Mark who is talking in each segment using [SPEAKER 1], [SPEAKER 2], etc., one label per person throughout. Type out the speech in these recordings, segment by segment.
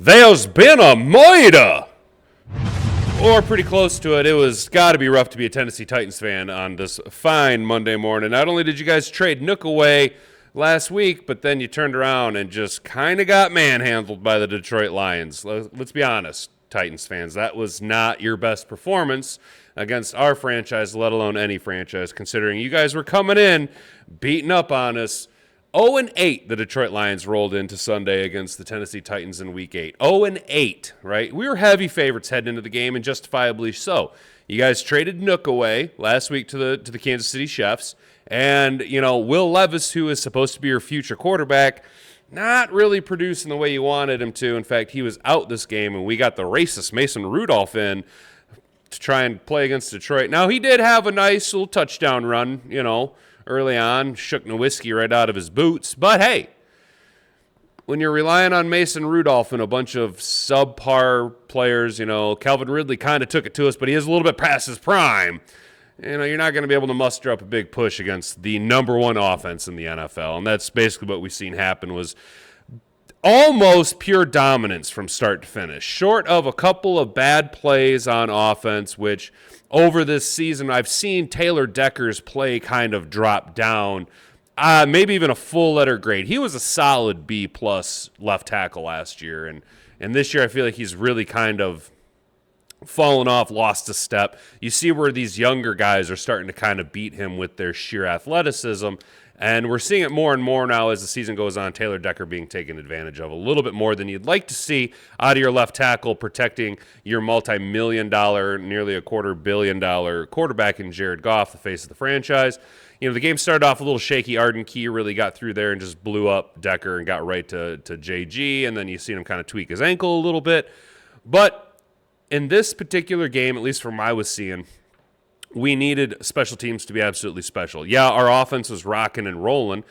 [SPEAKER 1] There's been a murder! Or pretty close to it. It was got to be rough to be a Tennessee Titans fan on this fine Monday morning. Not only did you guys trade Nook away last week, but then you turned around and just kind of got manhandled by the Detroit Lions. Let's be honest, Titans fans. That was not your best performance against our franchise, let alone any franchise, considering you guys were coming in, beating up on us. 0-8, the Detroit Lions rolled into Sunday against the Tennessee Titans in Week 8. 0-8, right? We were heavy favorites heading into the game, and justifiably so. You guys traded Nook away last week to the Kansas City Chiefs, and, Will Levis, who is supposed to be your future quarterback, not really producing the way you wanted him to. In fact, he was out this game, and we got the racist Mason Rudolph in to try and play against Detroit. Now, he did have a nice little touchdown run, early on, shook Nowitzki right out of his boots. But hey, when you're relying on Mason Rudolph and a bunch of subpar players, Calvin Ridley kind of took it to us, but he is a little bit past his prime. You're not going to be able to muster up a big push against the number one offense in the NFL. And that's basically what we've seen happen was almost pure dominance from start to finish, short of a couple of bad plays on offense, which over this season I've seen Taylor Decker's play kind of drop down, maybe even a full letter grade. He was a solid B-plus left tackle last year, and this year I feel like he's really kind of fallen off, lost a step. You see where these younger guys are starting to kind of beat him with their sheer athleticism. And we're seeing it more and more now as the season goes on, Taylor Decker being taken advantage of a little bit more than you'd like to see out of your left tackle, protecting your multi-million-dollar, nearly a $250 million quarterback in Jared Goff, the face of the franchise. The game started off a little shaky. Arden Key really got through there and just blew up Decker and got right to JG, and then you see him kind of tweak his ankle a little bit. But in this particular game, at least from what I was seeing, we needed special teams to be absolutely special. Yeah, our offense was rocking and rolling,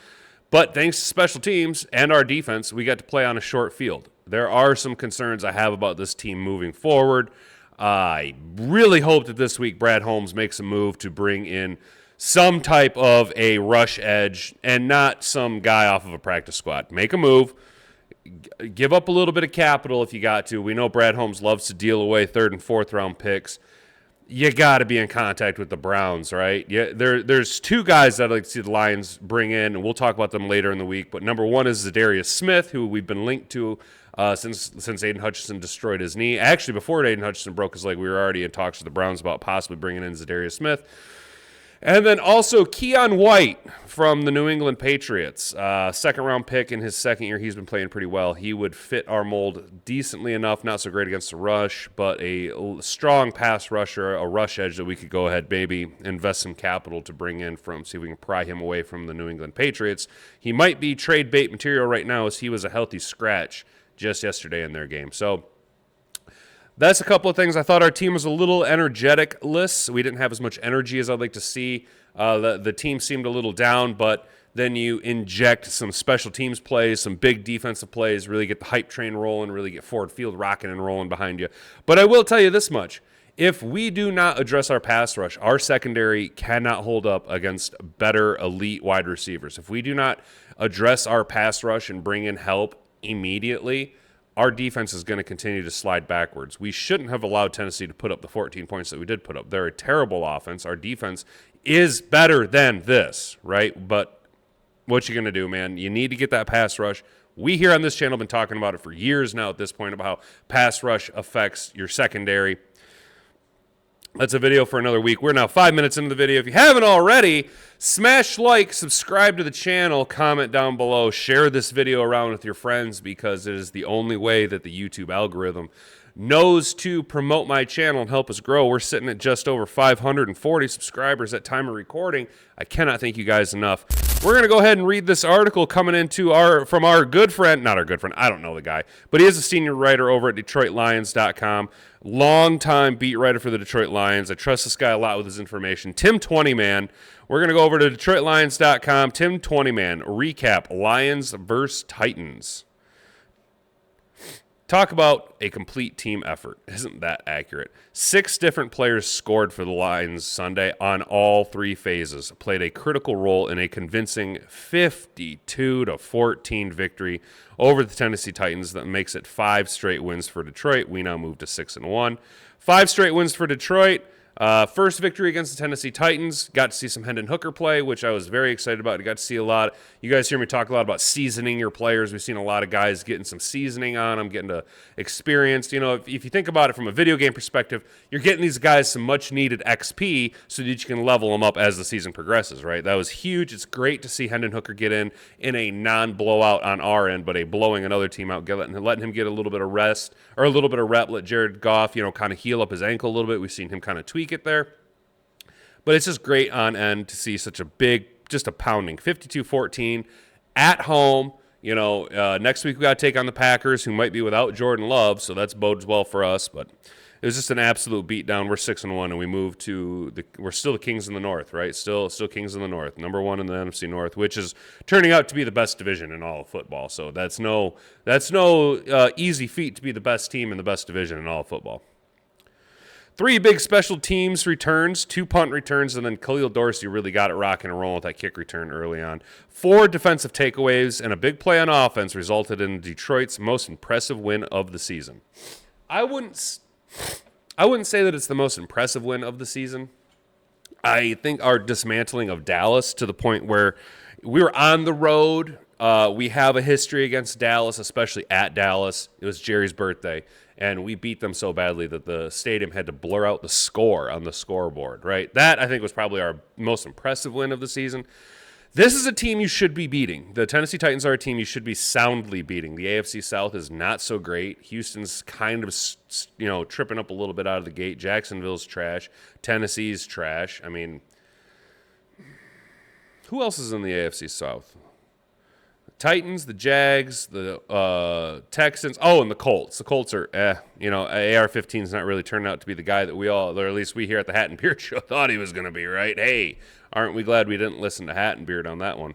[SPEAKER 1] but thanks to special teams and our defense, we got to play on a short field. There are some concerns I have about this team moving forward. I really hope that this week Brad Holmes makes a move to bring in some type of a rush edge and not some guy off of a practice squad. Make a move. Give up a little bit of capital if you got to. We know Brad Holmes loves to deal away third and fourth round picks. You got to be in contact with the Browns, right? Yeah, there's two guys that I'd like to see the Lions bring in, and we'll talk about them later in the week. But number one is Zadarius Smith, who we've been linked to since Aiden Hutchinson destroyed his knee. Actually, before Aiden Hutchinson broke his leg, we were already in talks with the Browns about possibly bringing in Zadarius Smith. And then also Keon White from the New England Patriots. Second-round pick in his second year. He's been playing pretty well. He would fit our mold decently enough, not so great against the rush, but a strong pass rusher, a rush edge that we could go ahead, maybe invest some capital to bring in from, see if we can pry him away from the New England Patriots. He might be trade bait material right now as he was a healthy scratch just yesterday in their game. So that's a couple of things. I thought our team was a little energetic-less. We didn't have as much energy as I'd like to see. The team seemed a little down, but then you inject some special teams plays, some big defensive plays, really get the hype train rolling, really get Ford Field rocking and rolling behind you. But I will tell you this much. If we do not address our pass rush, our secondary cannot hold up against better elite wide receivers. If we do not address our pass rush and bring in help immediately, our defense is going to continue to slide backwards. We shouldn't have allowed Tennessee to put up the 14 points that we did put up. They're a terrible offense. Our defense is better than this, right? But what you going to do, man? You need to get that pass rush. We here on this channel have been talking about it for years now at this point about how pass rush affects your secondary. That's a video for another week. We're now 5 minutes into the video. If you haven't already, smash like, subscribe to the channel, comment down below, share this video around with your friends because it is the only way that the YouTube algorithm knows to promote my channel and help us grow. We're sitting at just over 540 subscribers at time of recording. I cannot thank you guys enough. We're going to go ahead and read this article coming from our good friend, not our good friend, I don't know the guy, but he is a senior writer over at DetroitLions.com. Long-time beat writer for the Detroit Lions. I trust this guy a lot with his information. Tim 20man. We're going to go over to DetroitLions.com. Tim 20man. Recap. Lions versus Titans. Talk about a complete team effort. Isn't that accurate? 6 different players scored for the Lions Sunday on all 3 phases, played a critical role in a convincing 52-14 victory over the Tennessee Titans that makes it 5 straight wins for Detroit. We now move to 6-1. 5 straight wins for Detroit. First victory against the Tennessee Titans. Got to see some Hendon Hooker play, which I was very excited about. I got to see a lot. You guys hear me talk a lot about seasoning your players. We've seen a lot of guys getting some seasoning on them, getting to experience. If you think about it from a video game perspective, you're getting these guys some much-needed XP so that you can level them up as the season progresses, right? That was huge. It's great to see Hendon Hooker get in a non-blowout on our end, but a blowing another team out, letting him get a little bit of rest or a little bit of rep, let Jared Goff, kind of heal up his ankle a little bit. We've seen him kind of tweak it there. But it's just great on end to see such a big, just a pounding 52-14 at home. Next week we got to take on the Packers, who might be without Jordan Love, so that bodes well for us. But it was just an absolute beatdown. We're 6-1, and we move to we're still the Kings in the North, right? Still Kings in the North, number 1 in the NFC North, which is turning out to be the best division in all of football. So that's no easy feat to be the best team in the best division in all of football. 3 big special teams returns, 2 punt returns, and then Khalil Dorsey really got it rocking and rolling with that kick return early on. 4 defensive takeaways and a big play on offense resulted in Detroit's most impressive win of the season. I wouldn't say that it's the most impressive win of the season. I think our dismantling of Dallas to the point where we were on the road. We have a history against Dallas, especially at Dallas. It was Jerry's birthday, and we beat them so badly that the stadium had to blur out the score on the scoreboard, right? That, I think, was probably our most impressive win of the season. This is a team you should be beating. The Tennessee Titans are a team you should be soundly beating. The AFC South is not so great. Houston's kind of, tripping up a little bit out of the gate. Jacksonville's trash. Tennessee's trash. I mean, who else is in the AFC South? Titans, the Jags, the Texans, and the Colts. The Colts are, AR-15's not really turned out to be the guy that we all, or at least we here at the Hat and Beard Show, thought he was going to be, right? Hey, aren't we glad we didn't listen to Hat and Beard on that one?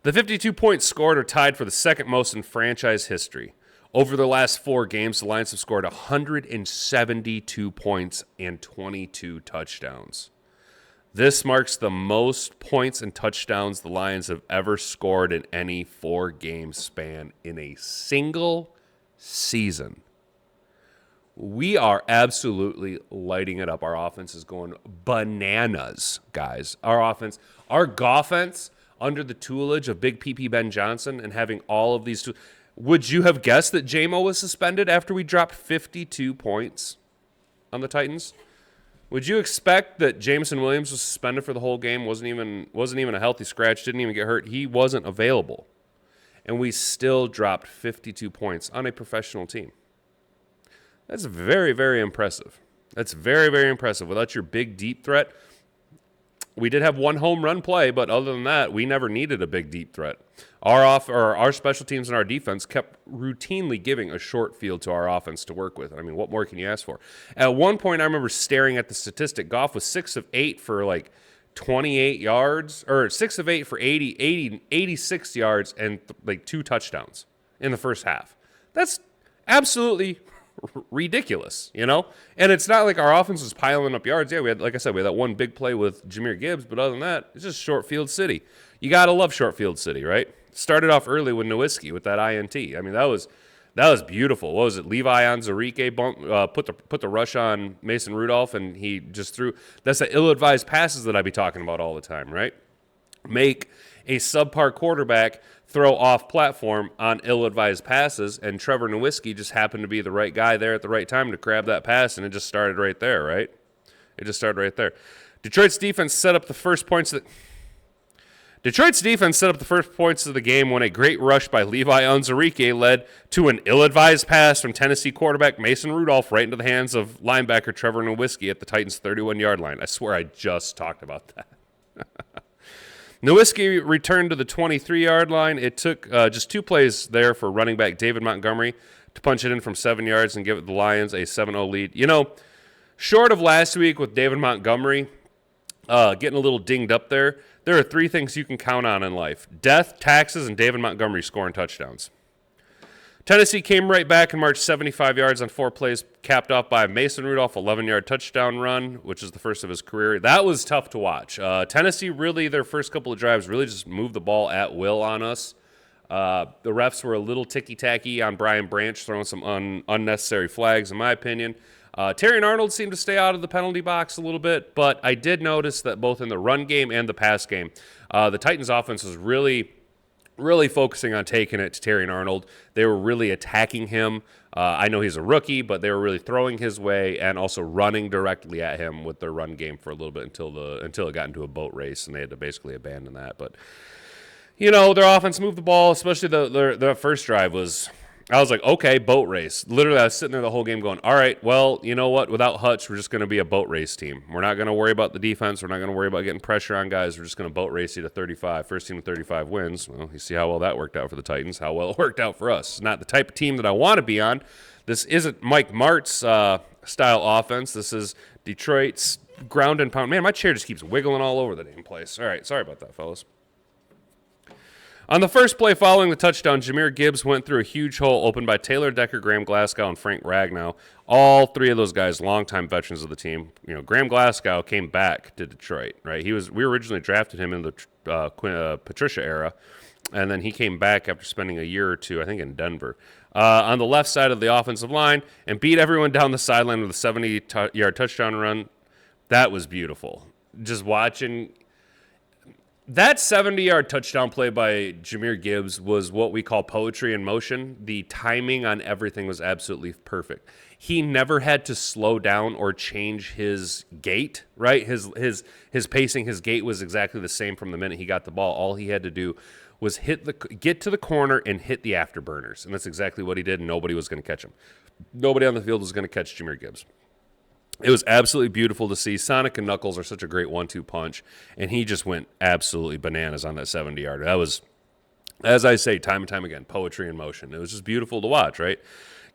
[SPEAKER 1] The 52 points scored are tied for the second most in franchise history. Over the last 4 games, the Lions have scored 172 points and 22 touchdowns. This marks the most points and touchdowns the Lions have ever scored in any 4-game span in a single season. We are absolutely lighting it up. Our offense is going bananas, guys. Our Goffense, under the tutelage of Big PP Ben Johnson and having all of these would you have guessed that J-Mo was suspended after we dropped 52 points on the Titans? Would you expect that Jameson Williams was suspended for the whole game, wasn't even a healthy scratch, didn't even get hurt? He wasn't available. And we still dropped 52 points on a professional team. That's very, very impressive. That's very, very impressive. Without your big, deep threat, we did have 1 home run play, but other than that, we never needed a big, deep threat. Our special teams and our defense kept routinely giving a short field to our offense to work with. I mean, what more can you ask for? At one point, I remember staring at the statistic. Goff was 6 of 8 for 28 yards, or 6 of 8 for 86 yards and 2 touchdowns in the first half. That's absolutely ridiculous, And it's not like our offense was piling up yards. Yeah, we had that one big play with Jahmyr Gibbs, but other than that, it's just short field city. You got to love short field city, right? Started off early with Nowitzki with that INT. I mean, that was beautiful. What was it? Levi Onwuzurike put the rush on Mason Rudolph, and he just threw. That's the ill-advised passes that I be talking about all the time, right? Make a subpar quarterback throw off platform on ill-advised passes, and Trevor Nowitzki just happened to be the right guy there at the right time to grab that pass, and it just started right there, right? It just started right there. Detroit's defense set up the first points of the game when a great rush by Levi Onwuzurike led to an ill-advised pass from Tennessee quarterback Mason Rudolph right into the hands of linebacker Trevor Nowitzki at the Titans' 31-yard line. I swear I just talked about that. Nowitzki returned to the 23-yard line. It took just 2 plays there for running back David Montgomery to punch it in from 7 yards and give the Lions a 7-0 lead. Short of last week with David Montgomery getting a little dinged up there are 3 things you can count on in life: death, taxes, and David Montgomery scoring touchdowns. Tennessee came right back and marched 75 yards on 4 plays, capped off by Mason Rudolph, 11-yard touchdown run, which is the first of his career. That was tough to watch. Tennessee really, their first couple of drives, really just moved the ball at will on us. The refs were a little ticky-tacky on Brian Branch, throwing some unnecessary flags, in my opinion. Terry Arnold seemed to stay out of the penalty box a little bit, but I did notice that both in the run game and the pass game, the Titans' offense was really focusing on taking it to Terry Arnold. They were really attacking him. I know he's a rookie, but they were really throwing his way and also running directly at him with their run game for a little bit until it got into a boat race, and they had to basically abandon that. But, their offense moved the ball, especially the first drive was – I was like, okay, boat race. Literally, I was sitting there the whole game going, all right, well, you know what? Without Hutch, we're just going to be a boat race team. We're not going to worry about the defense. We're not going to worry about getting pressure on guys. We're just going to boat race you to 35. First team to 35 wins. Well, you see how well that worked out for the Titans, how well it worked out for us. It's not the type of team that I want to be on. This isn't Mike Mart's style offense. This is Detroit's ground and pound. Man, my chair just keeps wiggling all over the damn place. All right, sorry about that, fellas. On the first play following the touchdown, Jahmyr Gibbs went through a huge hole opened by Taylor Decker, Graham Glasgow, and Frank Ragnow. All three of those guys, longtime veterans of the team. Graham Glasgow came back to Detroit, right? We originally drafted him in the Patricia era, and then he came back after spending a year or two, I think, in Denver. On the left side of the offensive line and beat everyone down the sideline with a 70-yard touchdown run. That was beautiful. Just watching. That 70-yard touchdown play by Jahmyr Gibbs was what we call poetry in motion. The timing on everything was absolutely perfect. He never had to slow down or change his gait, right? His pacing, his gait was exactly the same from the minute he got the ball. All he had to do was get to the corner and hit the afterburners, and that's exactly what he did, and nobody was going to catch him. Nobody on the field was going to catch Jahmyr Gibbs. It was absolutely beautiful to see. Sonic and Knuckles are such a great 1-2 punch, and he just went absolutely bananas on that 70-yarder. That was, as I say, time and time again, poetry in motion. It was just beautiful to watch, right?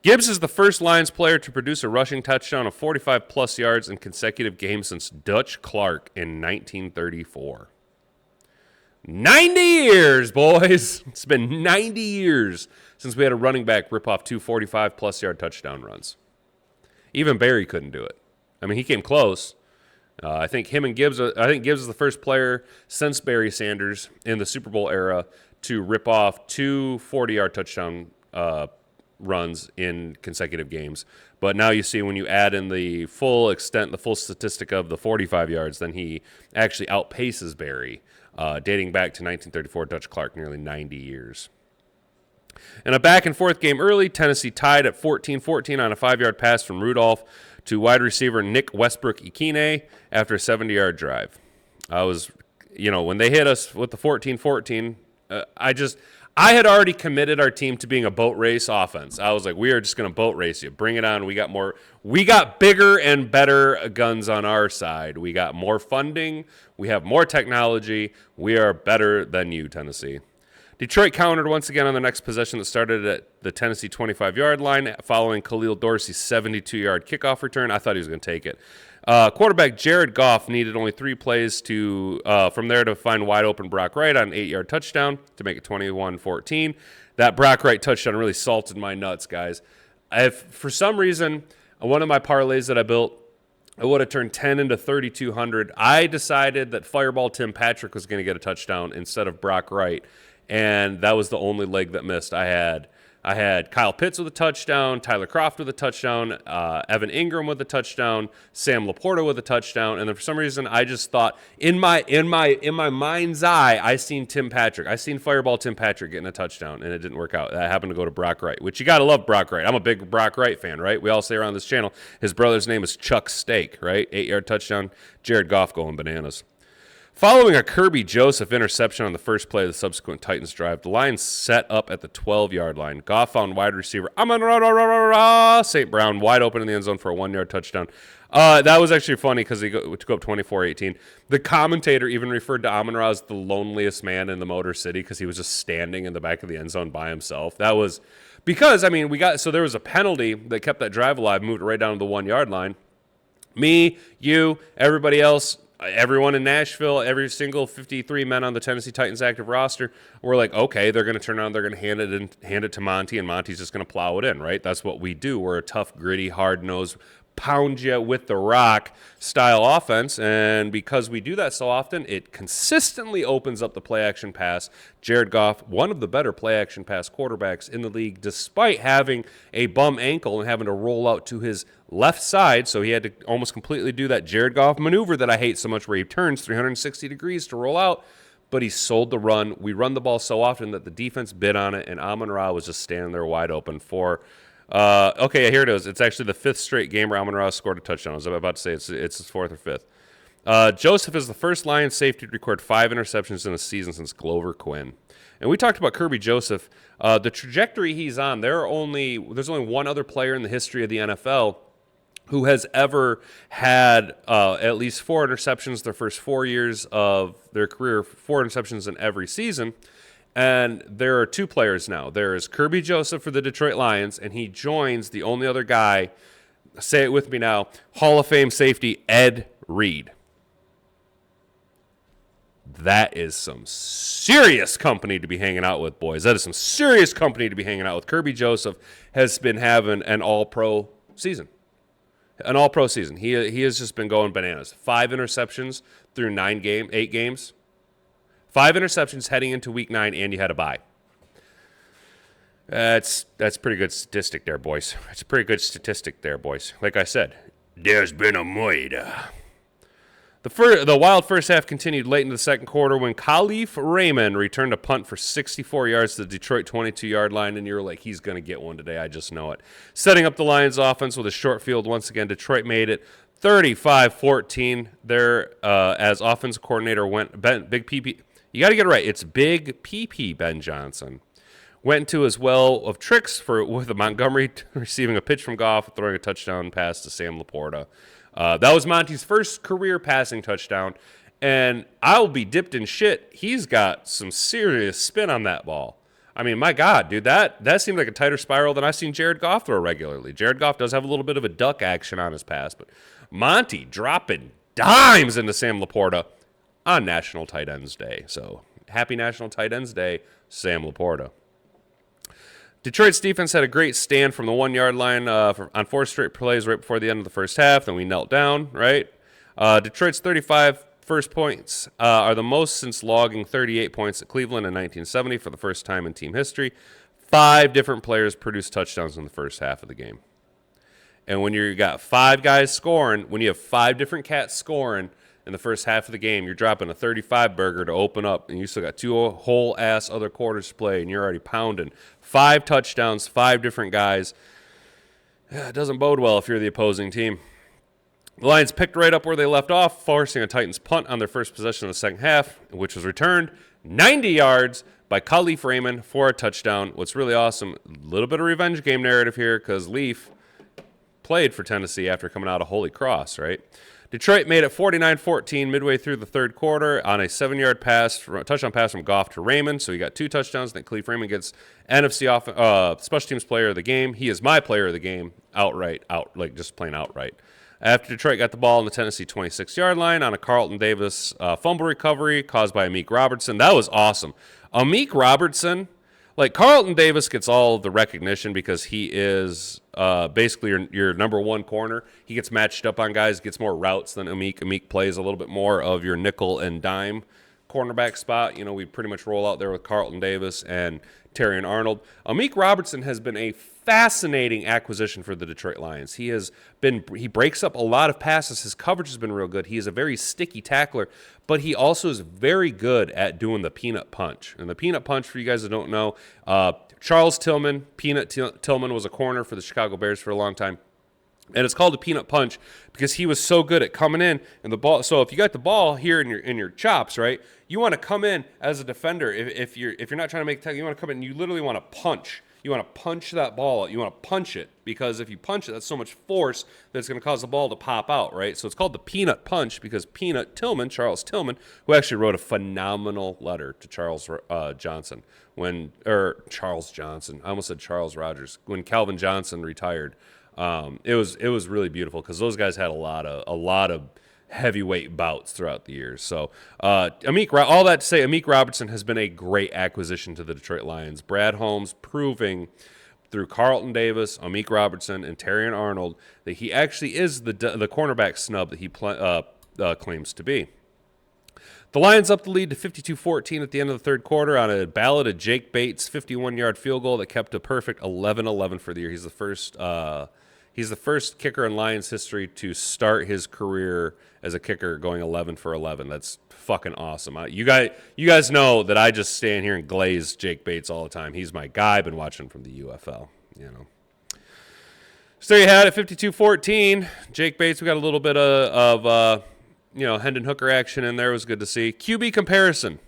[SPEAKER 1] Gibbs is the first Lions player to produce a rushing touchdown of 45-plus yards in consecutive games since Dutch Clark in 1934. 90 years, boys! It's been 90 years since we had a running back rip off two 45-plus yard touchdown runs. Even Barry couldn't do it. I mean, he came close. I think Gibbs is the first player since Barry Sanders in the Super Bowl era to rip off two 40-yard touchdown runs in consecutive games. But now you see when you add in the full statistic of the 45 yards, then he actually outpaces Barry, dating back to 1934, Dutch Clark, nearly 90 years. In a back-and-forth game early, Tennessee tied at 14-14 on a 5-yard pass from Rudolph to wide receiver Nick Westbrook-Ikine after a 70-yard drive. When they hit us with the 14-14, I had already committed our team to being a boat race offense. I was like, we are just going to boat race you. Bring it on. We got bigger and better guns on our side. We got more funding. We have more technology. We are better than you, Tennessee. Detroit countered once again on the next possession that started at the Tennessee 25-yard line following Khalil Dorsey's 72-yard kickoff return. I thought he was going to take it. Quarterback Jared Goff needed only 3 plays from there to find wide-open Brock Wright on an 8-yard touchdown to make it 21-14. That Brock Wright touchdown really salted my nuts, guys. If for some reason, one of my parlays that I built, I would have turned 10 into 3,200. I decided that Fireball Tim Patrick was going to get a touchdown instead of Brock Wright. And that was the only leg that missed. I had Kyle Pitts with a touchdown, Tyler Kroft with a touchdown, Evan Ingram with a touchdown, Sam Laporta with a touchdown, and then for some reason I just thought in my mind's eye I seen Fireball Tim Patrick getting a touchdown, and it didn't work out. That happened to go to Brock Wright, which you gotta love Brock Wright. I'm a big Brock Wright fan, right? We all say around this channel his brother's name is Chuck Steak, right? 8-yard touchdown, Jared Goff going bananas. Following a Kirby Joseph interception on the first play of the subsequent Titans drive, the Lions set up at the 12-yard line. Goff found wide receiver St. Brown wide open in the end zone for a 1-yard touchdown. That was actually funny because he took up 24-18. The commentator even referred to Amon-Ra as the loneliest man in the Motor City because he was just standing in the back of the end zone by himself. That was because, there was a penalty that kept that drive alive, moved it right down to the 1-yard line. Me, you, everybody else, everyone in Nashville, every single 53 men on the Tennessee Titans active roster were like, okay, they're going to turn around, they're going to hand it to Monty, and Monty's just going to plow it in, right? That's what we do. We're a tough, gritty, hard-nosed, pound you with the rock style offense, and because we do that so often, it consistently opens up the play-action pass. Jared Goff, one of the better play-action pass quarterbacks in the league, despite having a bum ankle and having to roll out to his left side, so he had to almost completely do that Jared Goff maneuver that I hate so much where he turns 360 degrees to roll out, but he sold the run. We run the ball so often that the defense bid on it, and Amon-Ra was just standing there wide open for okay, here it is. It's actually the fifth straight game where Amon-Ra scored a touchdown. I was about to say it's his fourth or fifth. Joseph is the first Lions safety to record 5 interceptions in a season since Glover Quinn. And we talked about Kirby Joseph. The trajectory he's on, there's only one other player in the history of the NFL who has ever had at least 4 interceptions their first 4 years of their career, 4 interceptions in every season. And there are 2 players now. There is Kirby Joseph for the Detroit Lions, and he joins the only other guy, say it with me now, Hall of Fame safety Ed Reed. That is some serious company to be hanging out with, boys. That is some serious company to be hanging out with. Kirby Joseph has been having an all-pro season. An all-pro season. He has just been going bananas. 5 interceptions through 8 games. 5 interceptions heading into week 9, and you had a bye. That's pretty good statistic there, boys. It's a pretty good statistic there, boys. Like I said, there's been a murder. The wild first half continued late into the second quarter when Kalif Raymond returned a punt for 64 yards to the Detroit 22-yard line, and you're like, he's going to get one today. I just know it. Setting up the Lions' offense with a short field once again, Detroit made it 35-14 there as offense coordinator Big PP. You got to get it right. It's Big PP Ben Johnson. Went to his well of tricks with Montgomery receiving a pitch from Goff, throwing a touchdown pass to Sam Laporta. That was Monty's first career passing touchdown, and I'll be dipped in shit. He's got some serious spin on that ball. I mean, my God, dude, that seemed like a tighter spiral than I've seen Jared Goff throw regularly. Jared Goff does have a little bit of a duck action on his pass, but Monty dropping dimes into Sam Laporta on National Tight Ends Day. So happy National Tight Ends Day, Sam Laporta. Detroit's defense had a great stand from the 1-yard line on 4 straight plays right before the end of the first half. Then we knelt down, right? Detroit's 35 first points are the most since logging 38 points at Cleveland in 1970 for the first time in team history. 5 different players produced touchdowns in the first half of the game. And when you got 5 guys scoring, when you have 5 different cats scoring in the first half of the game, you're dropping a 35 burger to open up, and you still got 2 whole-ass other quarters to play, and you're already pounding. 5 touchdowns, 5 different guys. It doesn't bode well if you're the opposing team. The Lions picked right up where they left off, forcing a Titans punt on their first possession of the second half, which was returned 90 yards by Kalif Raymond for a touchdown. What's really awesome, a little bit of revenge game narrative here because Leaf played for Tennessee after coming out of Holy Cross, right? Detroit made it 49-14 midway through the third quarter on a 7-yard touchdown pass from Goff to Raymond. So he got 2 touchdowns. Then Kalif Raymond gets NFC special teams player of the game. He is my player of the game just plain outright. After Detroit got the ball on the Tennessee 26-yard line on a Carlton Davis fumble recovery caused by Amik Robertson. That was awesome. Amik Robertson, like Carlton Davis gets all the recognition because he is basically your number 1 corner. He gets matched up on guys, gets more routes than Amik. Amik plays a little bit more of your nickel and dime cornerback spot. You know, we pretty much roll out there with Carlton Davis and Terrion Arnold. Amik Robertson has been a fascinating acquisition for the Detroit Lions. He breaks up a lot of passes. His coverage has been real good. He is a very sticky tackler, but he also is very good at doing the peanut punch. And the peanut punch, for you guys that don't know, Charles Tillman, Tillman was a corner for the Chicago Bears for a long time. And it's called a peanut punch because he was so good at coming in and the ball. So if you got the ball here in your chops, right, you want to come in as a defender. If you're not trying to make a tackle, you want to come in and you literally want to punch. You want to punch that ball. You want to punch it because if you punch it, that's so much force that it's going to cause the ball to pop out, right? So it's called the peanut punch because Charles Tillman, who actually wrote a phenomenal letter to Charles Johnson Charles Johnson. I almost said Charles Rogers. When Calvin Johnson retired, it was really beautiful because those guys had a lot of heavyweight bouts throughout the years. So all that to say, Amik Robertson has been a great acquisition to the Detroit Lions. Brad Holmes proving through Carlton Davis, Amik Robertson, and Terrion Arnold that he actually is the cornerback snub that he claims to be. The Lions up the lead to 52-14 at the end of the third quarter on a balloted Jake Bates 51-yard field goal that kept a perfect 11-11 for the year. He's the first kicker in Lions history to start his career as a kicker going 11 for 11. That's fucking awesome. You guys know that I just stand here and glaze Jake Bates all the time. He's my guy. I've been watching from the UFL, So there you had it, 52-14. Jake Bates, we got a little bit of Hendon Hooker action in there. It was good to see. QB comparison.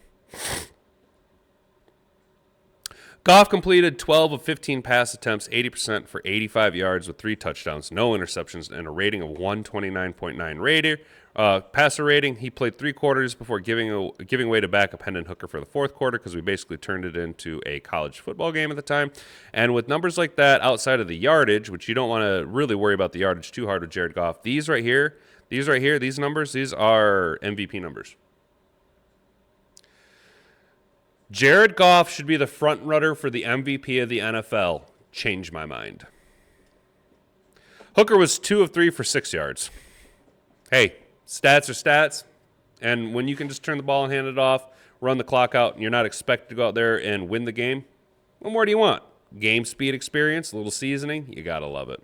[SPEAKER 1] Goff completed 12 of 15 pass attempts, 80% for 85 yards with 3 touchdowns, no interceptions, and a rating of 129.9 passer rating. He played 3 quarters before giving way to backup Hendon Hooker for the fourth quarter because we basically turned it into a college football game at the time. And with numbers like that outside of the yardage, which you don't want to really worry about the yardage too hard with Jared Goff, these numbers, these are MVP numbers. Jared Goff should be the front runner for the MVP of the NFL. Change my mind. Hooker was 2 of 3 for 6 yards. Hey, stats are stats. And when you can just turn the ball and hand it off, run the clock out, and you're not expected to go out there and win the game, what more do you want? Game speed experience, a little seasoning, you got to love it.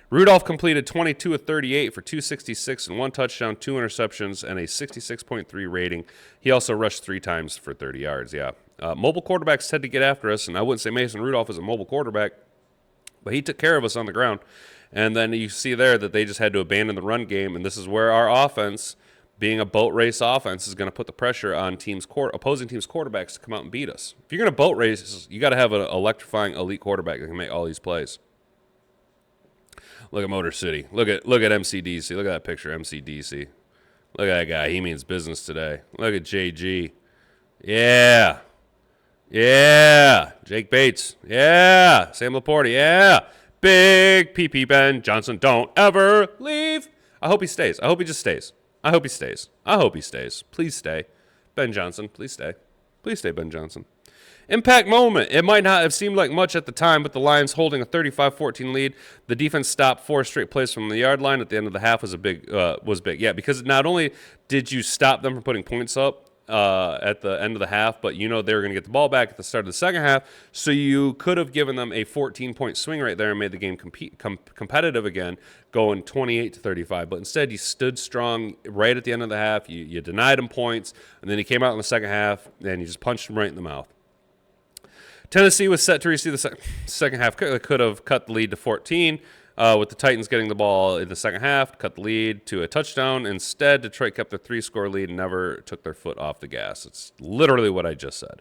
[SPEAKER 1] Rudolph completed 22 of 38 for 266 and 1 touchdown, 2 interceptions, and a 66.3 rating. He also rushed 3 times for 30 yards, mobile quarterbacks tend to get after us, and I wouldn't say Mason Rudolph is a mobile quarterback, but he took care of us on the ground. And then you see there that they just had to abandon the run game, and this is where our offense, being a boat race offense, is going to put the pressure on opposing teams' quarterbacks to come out and beat us. If you're going to boat race, you got to have an electrifying elite quarterback that can make all these plays. Look at Motor City. Look at MCDC. Look at that picture, MCDC. Look at that guy. He means business today. Look at JG. Yeah. Jake Bates. Yeah. Sam Laporte. Yeah. Big PP Ben Johnson. Don't ever leave. I hope he stays. I hope he just stays. I hope he stays. Please stay. Ben Johnson, please stay. Please stay, Ben Johnson. Impact moment. It might not have seemed like much at the time, but the Lions holding a 35-14 lead. The defense stopped 4 straight plays from the yard line at the end of the half was big. Yeah, because not only did you stop them from putting points up at the end of the half, but they were going to get the ball back at the start of the second half, so you could have given them a 14-point swing right there and made the game competitive again, going 28-35. But instead, you stood strong right at the end of the half. You denied them points, and then you came out in the second half, and you just punched them right in the mouth. Tennessee was set to receive the second half. Could have cut the lead to 14 with the Titans getting the ball in the second half, cut the lead to a touchdown. Instead, Detroit kept their 3-score lead and never took their foot off the gas. It's literally what I just said.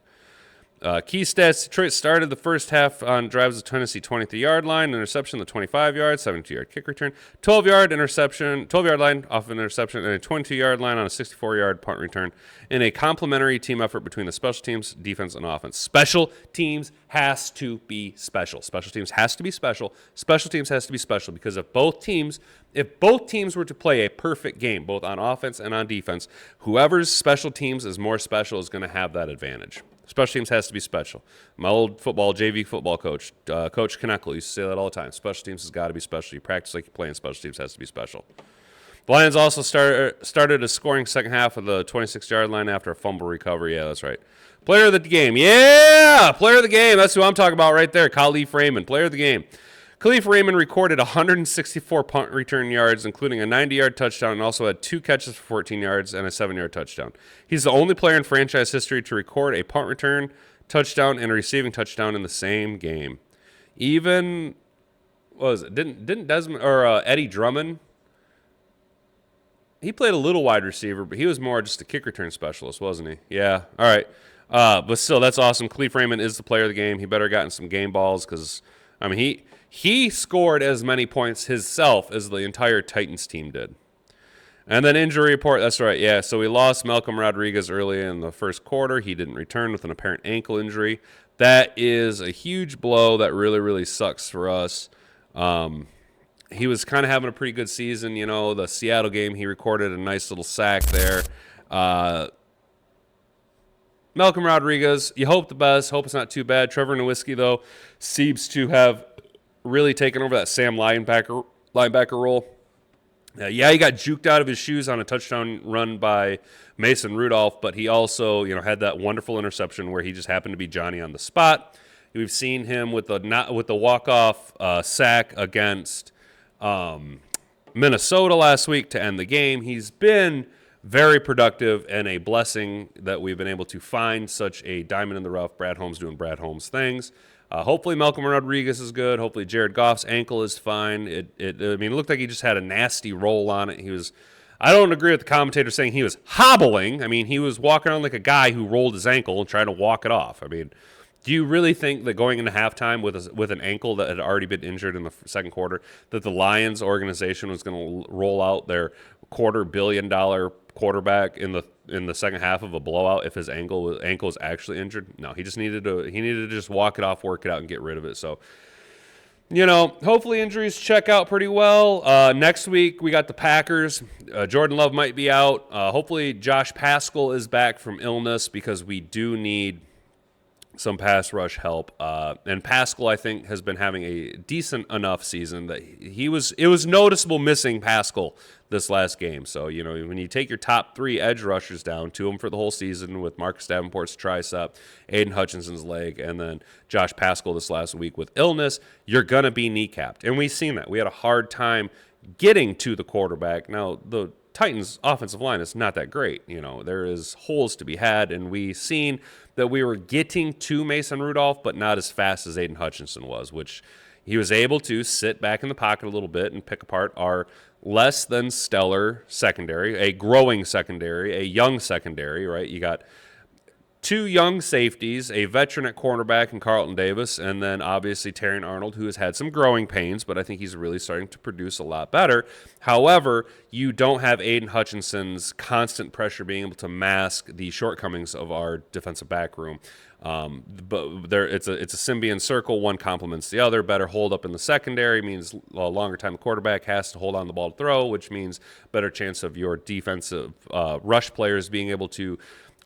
[SPEAKER 1] Key stats, Detroit started the first half on drives of Tennessee 23-yard line, interception the 25-yard, 72-yard kick return, 12-yard interception, 12-yard line off an interception, and a 22-yard line on a 64-yard punt return in a complementary team effort between the special teams, defense, and offense. Special teams has to be special. Special teams has to be special. Special teams has to be special because if both teams were to play a perfect game, both on offense and on defense, whoever's special teams is more special is going to have that advantage. Special teams has to be special. My old JV football coach, Coach Kneckle, used to say that all the time. Special teams has got to be special. You practice like you're playing. Special teams has to be special. The Lions also started a scoring second half of the 26-yard line after a fumble recovery. Yeah, that's right. Player of the game. Yeah, player of the game. That's who I'm talking about right there. Kalif Raymond, player of the game. Kalif Raymond recorded 164 punt return yards, including a 90-yard touchdown, and also had 2 catches for 14 yards and a 7-yard touchdown. He's the only player in franchise history to record a punt return touchdown and a receiving touchdown in the same game. Even didn't Desmond or Eddie Drummond? He played a little wide receiver, but he was more just a kick return specialist, wasn't he? Yeah. All right. But still, that's awesome. Kalif Raymond is the player of the game. He better gotten some game balls because, he scored as many points himself as the entire Titans team did. And then injury report, that's right, yeah. So we lost Malcolm Rodriguez early in the first quarter. He didn't return with an apparent ankle injury. That is a huge blow that really, really sucks for us. he was kind of having a pretty good season. You know, the Seattle game, he recorded a nice little sack there. Malcolm Rodriguez, you hope the best. Hope it's not too bad. Trevor Nowitzki, though, seems to have really taken over that Sam linebacker role. Yeah, he got juked out of his shoes on a touchdown run by Mason Rudolph, but he also, had that wonderful interception where he just happened to be Johnny on the spot. We've seen him with the walk-off sack against Minnesota last week to end the game. He's been very productive and a blessing that we've been able to find such a diamond in the rough. Brad Holmes doing Brad Holmes things. Hopefully Malcolm Rodriguez is good. Hopefully Jared Goff's ankle is fine. It looked like he just had a nasty roll on it. I don't agree with the commentator saying he was hobbling. I mean, he was walking around like a guy who rolled his ankle and tried to walk it off. I mean, do you really think that going into halftime with an ankle that had already been injured in the second quarter, that the Lions organization was going to roll out their $250 million quarterback in the second half of a blowout if his ankle is actually injured? No, he needed to just walk it off, work it out, and get rid of it. So, hopefully injuries check out pretty well. Next week we got the Packers. Jordan Love might be out. Hopefully Josh Paschal is back from illness because we do need some pass rush help. And Paschal, I think, has been having a decent enough season that it was noticeable missing Paschal this last game. So, when you take your top three edge rushers down, two of them for the whole season with Marcus Davenport's tricep, Aiden Hutchinson's leg, and then Josh Paschal this last week with illness, you're going to be kneecapped. And we've seen that. We had a hard time getting to the quarterback. Now, the Titans' offensive line is not that great. There is holes to be had, and we've seen that we were getting to Mason Rudolph, but not as fast as Aiden Hutchinson was, which he was able to sit back in the pocket a little bit and pick apart our less than stellar secondary, a growing secondary, a young secondary, right? You got two young safeties, a veteran at cornerback in Carlton Davis, and then obviously Terrion Arnold, who has had some growing pains, but I think he's really starting to produce a lot better. However, you don't have Aiden Hutchinson's constant pressure being able to mask the shortcomings of our defensive back room. But it's a symbiont circle. One complements the other. Better hold up in the secondary means a longer time the quarterback has to hold on the ball to throw, which means better chance of your defensive rush players being able to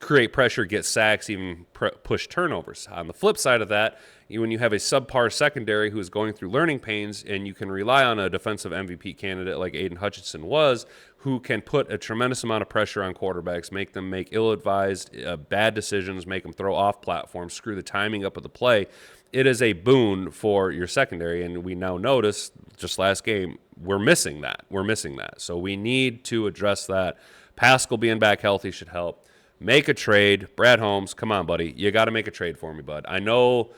[SPEAKER 1] create pressure, get sacks, even push turnovers. On the flip side of that, when you have a subpar secondary who is going through learning pains and you can rely on a defensive MVP candidate like Aiden Hutchinson was, who can put a tremendous amount of pressure on quarterbacks, make them make ill-advised, bad decisions, make them throw off platforms, screw the timing up of the play, it is a boon for your secondary. And we now notice, just last game, we're missing that. So we need to address that. Paschal being back healthy should help. Make a trade. Brad Holmes, come on, buddy. You got to make a trade for me, bud. I know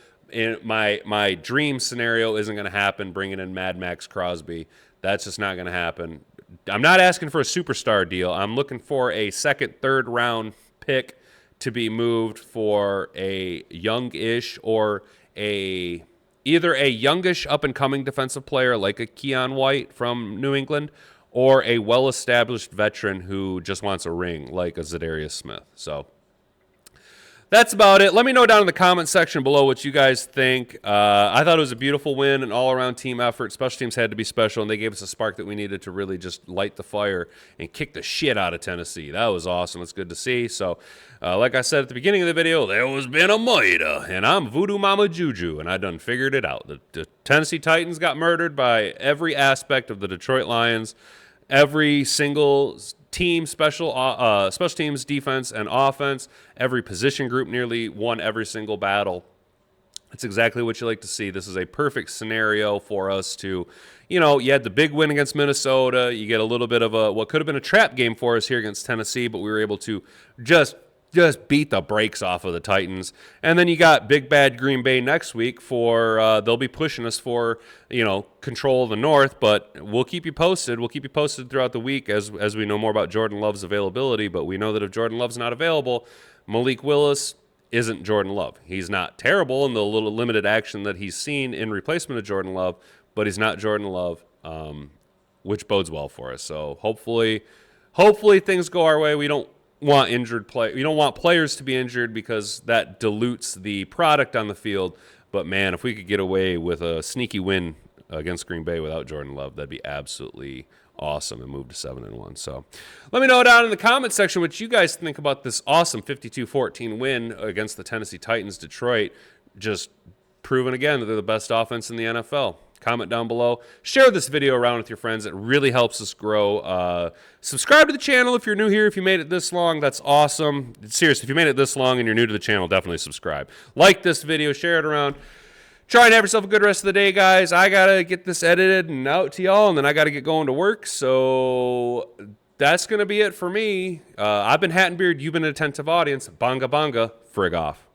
[SPEAKER 1] my dream scenario isn't going to happen, bringing in Mad Max Crosby. That's just not going to happen. I'm not asking for a superstar deal. I'm looking for a second, third round pick to be moved for a youngish or either a youngish up-and-coming defensive player like a Keon White from New England, or a well-established veteran who just wants a ring, like a Zadarius Smith. So that's about it. Let me know down in the comment section below what you guys think. I thought it was a beautiful win, an all-around team effort. Special teams had to be special, and they gave us a spark that we needed to really just light the fire and kick the shit out of Tennessee. That was awesome. It's good to see. So, like I said at the beginning of the video, there was been a murder, and I'm Voodoo Mama Juju, and I done figured it out. The Tennessee Titans got murdered by every aspect of the Detroit Lions. Every single team, special teams, defense, and offense, every position group nearly won every single battle. That's exactly what you like to see. This is a perfect scenario for us to, you had the big win against Minnesota. You get a little bit of what could have been a trap game for us here against Tennessee, but we were able to just beat the brakes off of the Titans. And then you got big bad Green Bay next week they'll be pushing us for, control of the North, but we'll keep you posted. We'll keep you posted throughout the week as we know more about Jordan Love's availability, but we know that if Jordan Love's not available, Malik Willis isn't Jordan Love. He's not terrible in the little limited action that he's seen in replacement of Jordan Love, but he's not Jordan Love, which bodes well for us. So hopefully things go our way. We don't want you don't want players to be injured because that dilutes the product on the field. But man, if we could get away with a sneaky win against Green Bay without Jordan Love. That'd be absolutely awesome, and move to 7-1. So let me know down in the comment section what you guys think about this awesome 52-14 win against the Tennessee Titans. Detroit just proving again that they're the best offense in the NFL. Comment down below. Share this video around with your friends. It really helps us grow. Subscribe to the channel if you're new here. If you made it this long, that's awesome. Seriously, if you made it this long and you're new to the channel, definitely subscribe. Like this video. Share it around. Try and have yourself a good rest of the day, guys. I got to get this edited and out to y'all, and then I got to get going to work. So that's going to be it for me. I've been Hat and Beard. You've been an attentive audience. Bonga, bonga. Frig off.